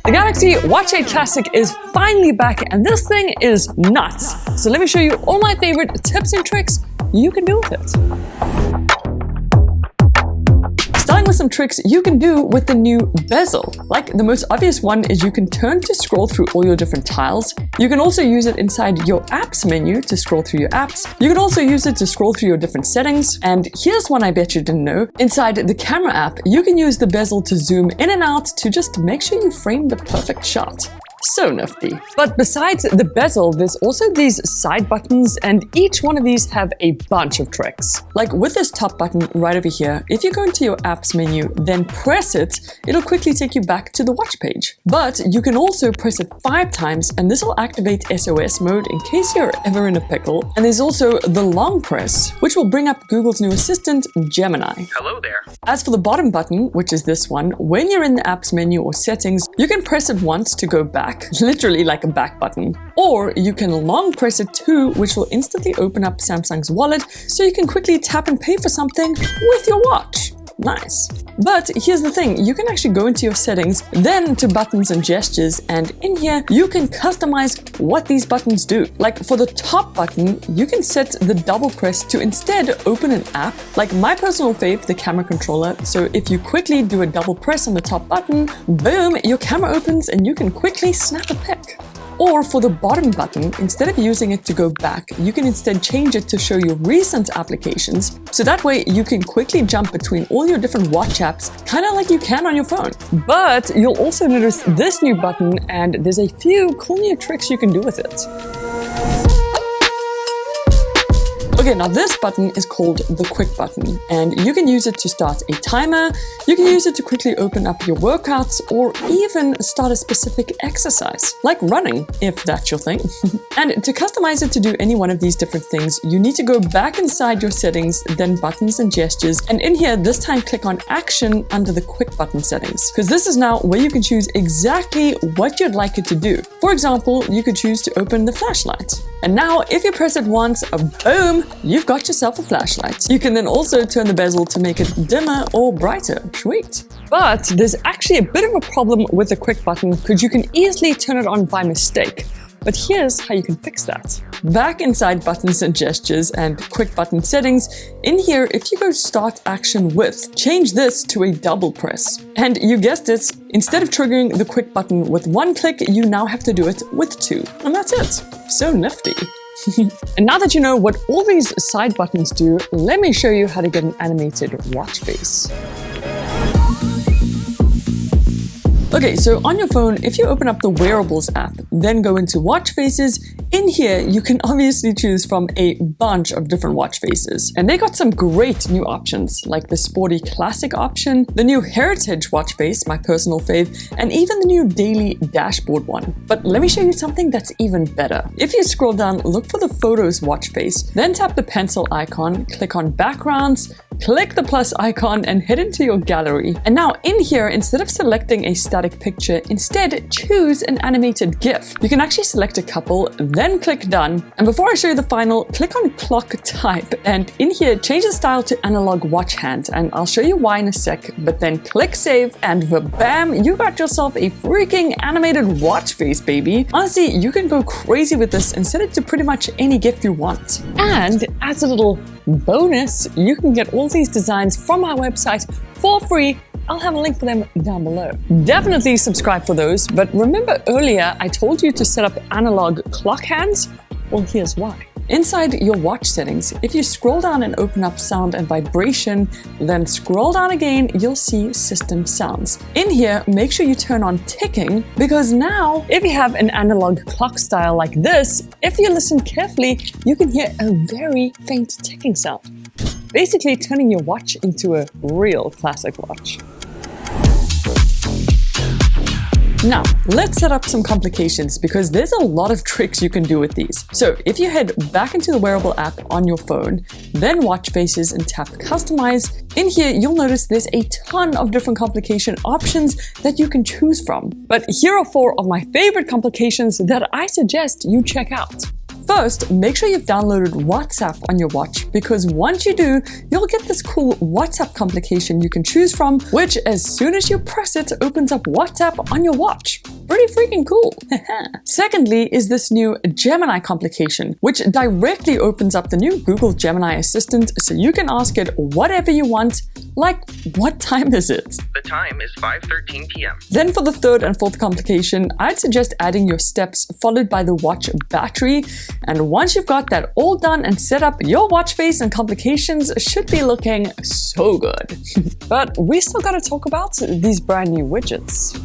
The Galaxy Watch 8 Classic is finally back, and this thing is nuts. So let me show you all my favorite tips and tricks you can do with it. Starting with some tricks you can do with the new bezel. Like, the most obvious one is you can turn to scroll through all your different tiles. You can also use it inside your apps menu to scroll through your apps. You can also use it to scroll through your different settings. And here's one I bet you didn't know. Inside the camera app, you can use the bezel to zoom in and out to just make sure you frame the perfect shot. So nifty. But besides the bezel, there's also these side buttons, and each one of these have a bunch of tricks. Like with this top button right over here, if you go into your apps menu, then press it, it'll quickly take you back to the watch page. But you can also press it 5 times, and this will activate SOS mode in case you're ever in a pickle. And there's also the long press, which will bring up Google's new assistant, Gemini. Hello there. As for the bottom button, which is this one, when you're in the apps menu or settings, you can press it once to go back, literally like a back button. Or you can long press it too, which will instantly open up Samsung's wallet so you can quickly tap and pay for something with your watch. Nice. But here's the thing, you can actually go into your settings, then to buttons and gestures, and in here you can customize what these buttons do. Like for the top button, you can set the double press to instead open an app, like my personal fave, the camera controller. So if you quickly do a double press on the top button, boom, your camera opens and you can quickly snap a pic. Or for the bottom button, instead of using it to go back, you can instead change it to show you recent applications. So that way you can quickly jump between all your different watch apps, kind of like you can on your phone. But you'll also notice this new button, and there's a few cool new tricks you can do with it. Okay, now this button is called the quick button, and you can use it to start a timer, you can use it to quickly open up your workouts, or even start a specific exercise, like running, if that's your thing. And to customize it to do any one of these different things, you need to go back inside your settings, then buttons and gestures, and in here, this time click on action under the quick button settings, because this is now where you can choose exactly what you'd like it to do. For example, you could choose to open the flashlight. And now, if you press it once, boom, you've got yourself a flashlight. You can then also turn the bezel to make it dimmer or brighter. Sweet. But there's actually a bit of a problem with the quick button because you can easily turn it on by mistake. But here's how you can fix that. Back inside buttons and gestures and quick button settings, in here, if you go start action with, change this to a double press. And you guessed it, instead of triggering the quick button with 1 click, you now have to do it with 2. And that's it. So nifty. And now that you know what all these side buttons do, let me show you how to get an animated watch face. Okay, so on your phone, if you open up the Wearables app, then go into Watch Faces, in here you can obviously choose from a bunch of different watch faces. And they got some great new options, like the Sporty Classic option, the new Heritage watch face, my personal fave, and even the new Daily Dashboard one. But let me show you something that's even better. If you scroll down, look for the Photos watch face, then tap the pencil icon, click on Backgrounds, click the plus icon and head into your gallery. And now in here, instead of selecting a static picture, instead choose an animated GIF. You can actually select a couple, then click done. And before I show you the final, click on clock type. And in here, change the style to analog watch hand. And I'll show you why in a sec, but then click save and bam, you got yourself a freaking animated watch face, baby. Honestly, you can go crazy with this and set it to pretty much any GIF you want. And as a little bonus, you can get all these designs from our website for free. I'll have a link for them down below. Definitely subscribe for those, but remember earlier I told you to set up analog clock hands? Well, here's why. Inside your watch settings, if you scroll down and open up sound and vibration, then scroll down again, you'll see system sounds. In here, make sure you turn on ticking, because now if you have an analog clock style like this, if you listen carefully, you can hear a very faint ticking sound. Basically turning your watch into a real classic watch. Now, let's set up some complications because there's a lot of tricks you can do with these. So if you head back into the Wearable app on your phone, then Watch Faces and tap Customize, in here you'll notice there's a ton of different complication options that you can choose from. But here are 4 of my favorite complications that I suggest you check out. First, make sure you've downloaded WhatsApp on your watch, because once you do, you'll get this cool WhatsApp complication you can choose from, which as soon as you press it, opens up WhatsApp on your watch. Pretty freaking cool. Secondly is this new Gemini complication, which directly opens up the new Google Gemini Assistant so you can ask it whatever you want, like what time is it? The time is 5:13 p.m. Then for the third and fourth complication, I'd suggest adding your steps followed by the watch battery. And once you've got that all done and set up, your watch face and complications should be looking so good. But we still gotta talk about these brand new widgets.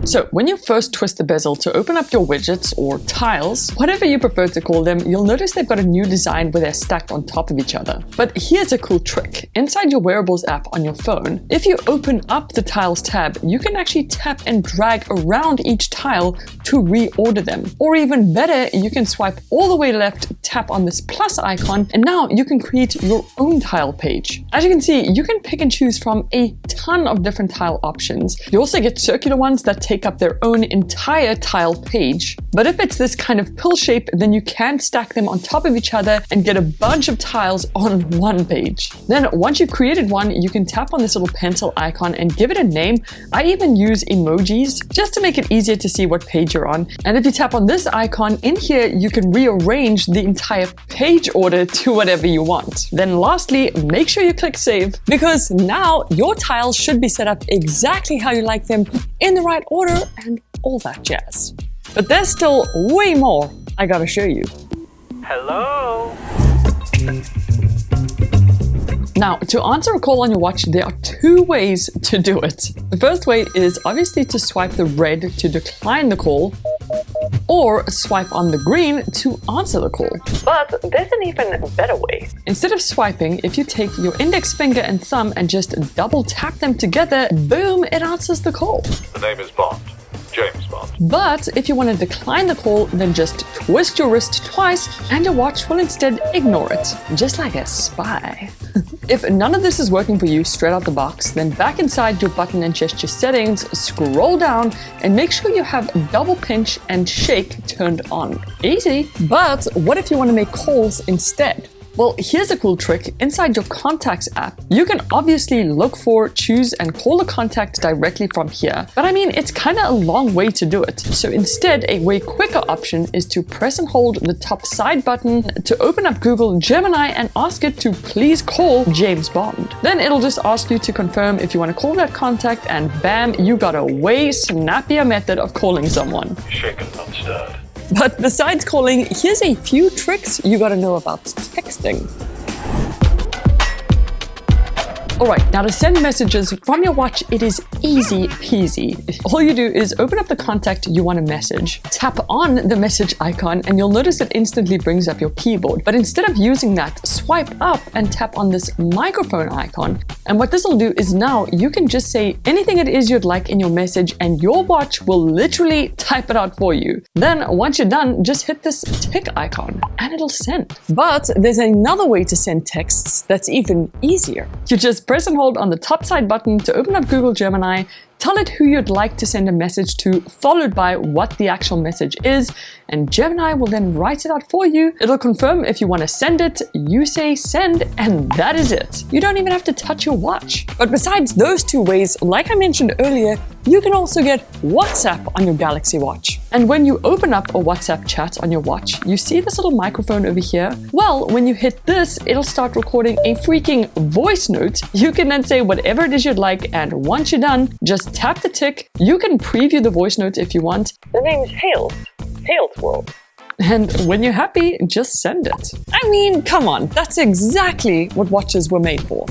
So when you first twist the bezel to open up your widgets or tiles, whatever you prefer to call them, you'll notice they've got a new design where they're stacked on top of each other. But here's a cool trick. Inside your wearables app on your phone, if you open up the tiles tab, you can actually tap and drag around each tile to reorder them. Or even better, you can swipe all the way left, tap on this plus icon, and now you can create your own tile page. As you can see, you can pick and choose from a ton of different tile options. You also get circular ones that take up their own entire tile page. But if it's this kind of pill shape, then you can stack them on top of each other and get a bunch of tiles on one page. Then once you've created one, you can tap on this little pencil icon and give it a name. I even use emojis just to make it easier to see what page you're on. And if you tap on this icon in here, you can rearrange the entire page order to whatever you want. Then lastly, make sure you click save, because now your tiles should be set up exactly how you like them, in the right order and all that jazz. But there's still way more I gotta show you. Hello? Now, to answer a call on your watch, there are two ways to do it. The first way is obviously to swipe the red to decline the call, or swipe on the green to answer the call. But there's an even better way. Instead of swiping, if you take your index finger and thumb and just double tap them together, boom, it answers the call. The name is Bond. James Bond. But if you want to decline the call, then just twist your wrist twice and your watch will instead ignore it, just like a spy. If none of this is working for you straight out the box, then back inside your button and gesture settings, scroll down and make sure you have double pinch and shake turned on. Easy. But what if you want to make calls instead? Well, here's a cool trick. Inside your Contacts app, you can obviously look for, choose, and call a contact directly from here. But I mean, it's kind of a long way to do it. So instead, a way quicker option is to press and hold the top side button to open up Google Gemini and ask it to please call James Bond. Then it'll just ask you to confirm if you want to call that contact, and bam, you got a way snappier method of calling someone. Shaken, not stirred. But besides calling, here's a few tricks you gotta know about texting. Alright, now to send messages from your watch, it is easy peasy. All you do is open up the contact you want to message, tap on the message icon, and you'll notice it instantly brings up your keyboard. But instead of using that, swipe up and tap on this microphone icon. And what this will do is now you can just say anything it is you'd like in your message, and your watch will literally type it out for you. Then once you're done, just hit this tick icon and it'll send. But there's another way to send texts that's even easier. You just press and hold on the top side button to open up Google Gemini, tell it who you'd like to send a message to, followed by what the actual message is, and Gemini will then write it out for you. It'll confirm if you want to send it, you say send, and that is it. You don't even have to touch your watch. But besides those two ways, like I mentioned earlier, you can also get WhatsApp on your Galaxy Watch. And when you open up a WhatsApp chat on your watch, you see this little microphone over here? Well, when you hit this, it'll start recording a freaking voice note. You can then say whatever it is you'd like, and once you're done, just tap the tick. You can preview the voice note if you want. The name's Hayls. haylsworld. And when you're happy, just send it. I mean, come on, that's exactly what watches were made for.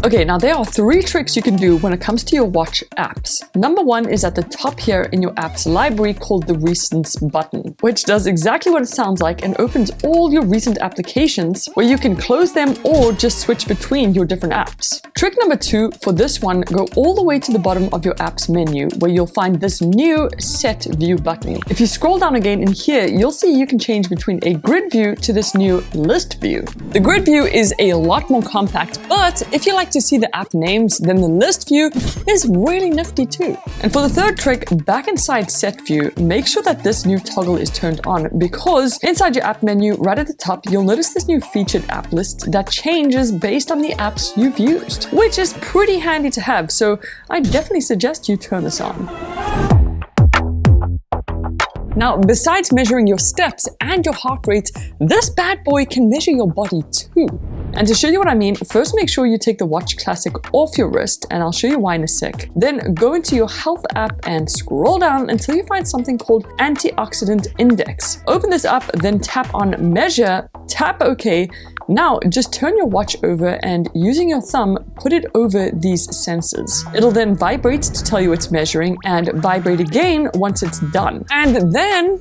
Okay, now there are 3 tricks you can do when it comes to your watch apps. Number 1 is at the top here in your apps library called the Recents button, which does exactly what it sounds like and opens all your recent applications where you can close them or just switch between your different apps. Trick number 2 for this one, go all the way to the bottom of your apps menu where you'll find this new Set View button. If you scroll down again in here, you'll see you can change between a grid view to this new list view. The grid view is a lot more compact, but if you like like to see the app names, then the list view is really nifty too. And for the third trick, back inside set view, make sure that this new toggle is turned on, because inside your app menu right at the top, you'll notice this new featured app list that changes based on the apps you've used, which is pretty handy to have. So I definitely suggest you turn this on. Now, besides measuring your steps and your heart rate, this bad boy can measure your body too. And to show you what I mean, first make sure you take the Watch Classic off your wrist, and I'll show you why in a sec. Then go into your health app and scroll down until you find something called Antioxidant Index. Open this up, then tap on Measure, tap OK. Now, just turn your watch over and using your thumb, put it over these sensors. It'll then vibrate to tell you it's measuring and vibrate again once it's done. And then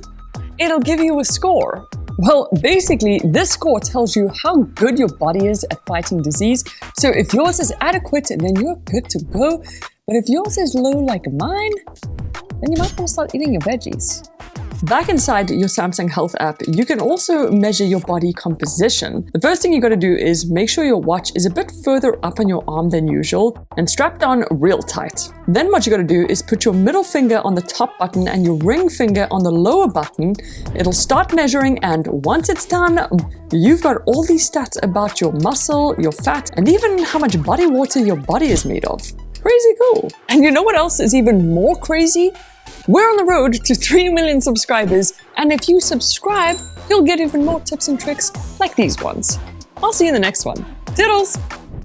it'll give you a score. Well, basically, this score tells you how good your body is at fighting disease. So if yours is adequate, then you're good to go. But if yours is low like mine, then you might want to start eating your veggies. Back inside your Samsung Health app, you can also measure your body composition. The first thing you gotta do is make sure your watch is a bit further up on your arm than usual and strapped on real tight. Then what you gotta do is put your middle finger on the top button and your ring finger on the lower button. It'll start measuring, and once it's done, you've got all these stats about your muscle, your fat, and even how much body water your body is made of. Crazy cool. And you know what else is even more crazy? We're on the road to 3 million subscribers, and if you subscribe, you'll get even more tips and tricks like these ones. I'll see you in the next one. Toodles!